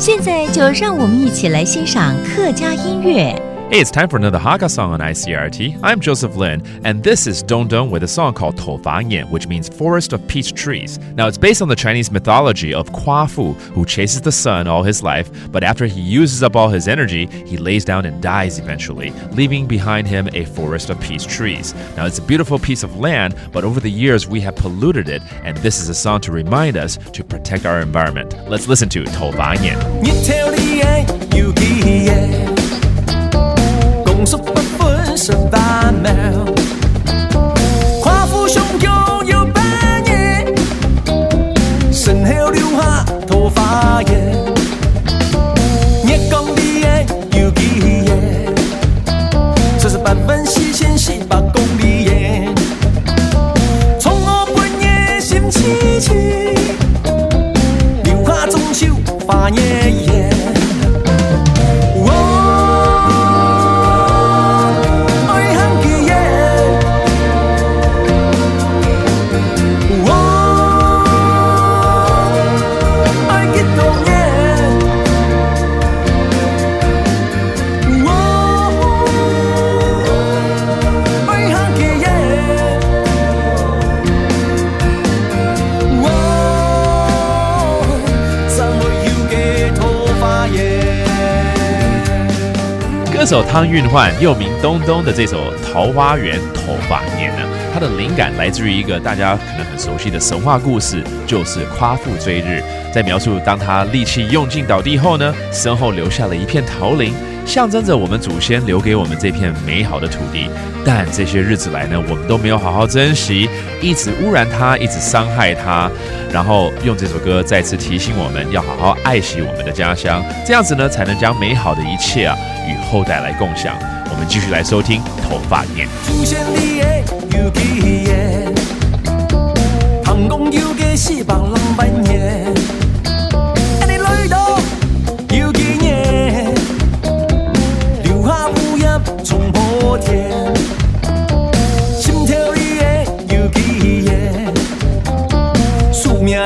现在就让我们一起来欣赏客家音乐。Hey, it's time for another Hakka song on ICRT. I'm Joseph Lin, and this is Dong Dong with a song called To Fa Nian, which means Forest of Peach Trees. Now, it's based on the Chinese mythology of Kwa Fu, who chases the sun all his life, but after he uses up all his energy, he lays down and dies eventually, leaving behind him a forest of peach trees. Now, it's a beautiful piece of land, but over the years, we have polluted it, and this is a song to remind us to protect our environment. Let's listen to To Fa Nian.共數不分18秒，夸父上橋要扮嘢，身後留下頭髮嘢，日光啲嘢要幾嘢，78分48公里嘢，從我半夜閃痴痴，留下中秋花嘢嘢。歌手汤运焕又名东东的这首《桃花源头发年》呢，它的灵感来自于一个大家可能很熟悉的神话故事，就是夸父追日。在描述当他力气用尽倒地后呢，身后留下了一片桃林，象征着我们祖先留给我们这片美好的土地。但这些日子来呢，我们都没有好好珍惜，一直污染它，一直伤害它。然后用这首歌再次提醒我们要好好爱惜我们的家乡，这样子呢，才能将美好的一切与后代来共享。我们继续来收听《头发年》。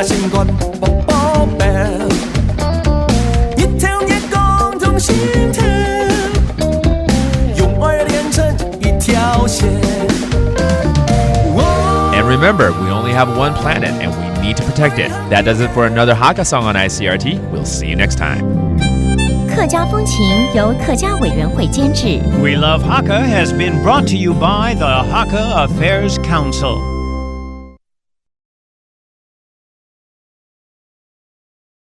心肝卜卜白，一條日光中心跳，用愛連成一條線。And remember, we only have one planet, and we need to protect it. That does it for another Hakka song on ICRT. We'll see you next time. 客家风情由客家委员会监制。 We Love Hakka has been brought to you by the Hakka Affairs Council.